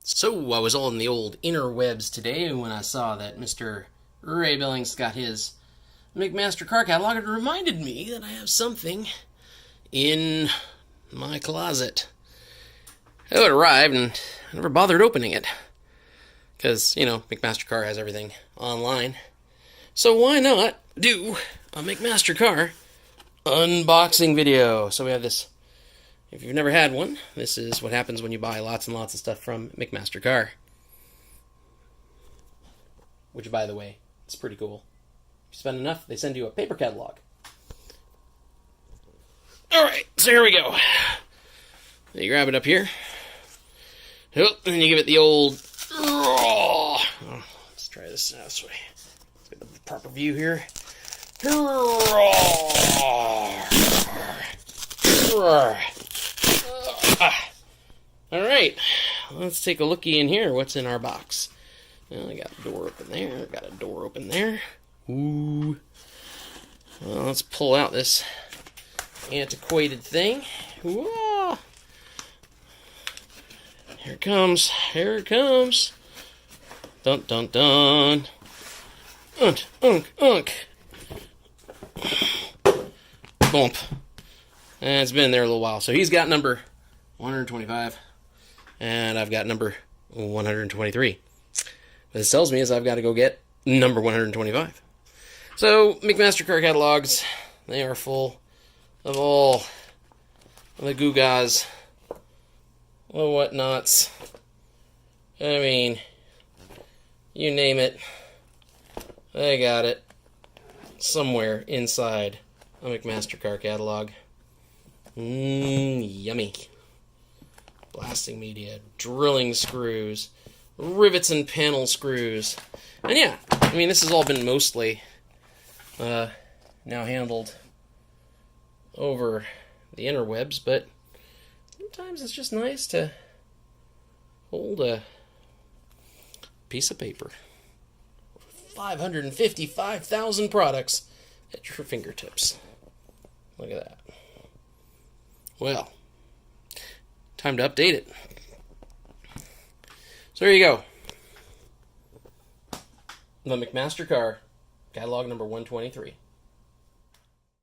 So I was on the old interwebs today when I saw that Mr. Ray Billings got his McMaster car catalog. It reminded me that I have something in my closet. Oh, it arrived and I never bothered opening it. Because, McMaster Car has everything online. So why not do a McMaster Car unboxing video? So we have this. If you've never had one, this is what happens when you buy lots and lots of stuff from McMaster Car. Which, by the way, is pretty cool. If you spend enough, they send you a paper catalog. Alright, so here we go. You grab it up here. And you give it the old... Oh, let's try this way. Let's get the proper view here. Alright, let's take a looky in here. What's in our box? Well, I got a door open there. Got a door open there. Ooh. Well, let's pull out this antiquated thing. Whoa. Here it comes. Here it comes. Dun dun dun. Unk, unk, unk. Bump. And it's been there a little while. So he's got number 125. And I've got number 123. What this tells me is I've got to go get number 125. So, McMaster Car catalogs, they are full of all of the goo-gaws, the whatnots. I mean, you name it, they got it somewhere inside a McMaster Car catalog. Yummy. Blasting media, drilling screws, rivets and panel screws. And yeah, I mean, this has all been mostly now handled over the interwebs, but sometimes it's just nice to hold a piece of paper. 555,000 products at your fingertips. Look at that. Well, time to update it. So there you go. The McMaster Car, catalog number 123.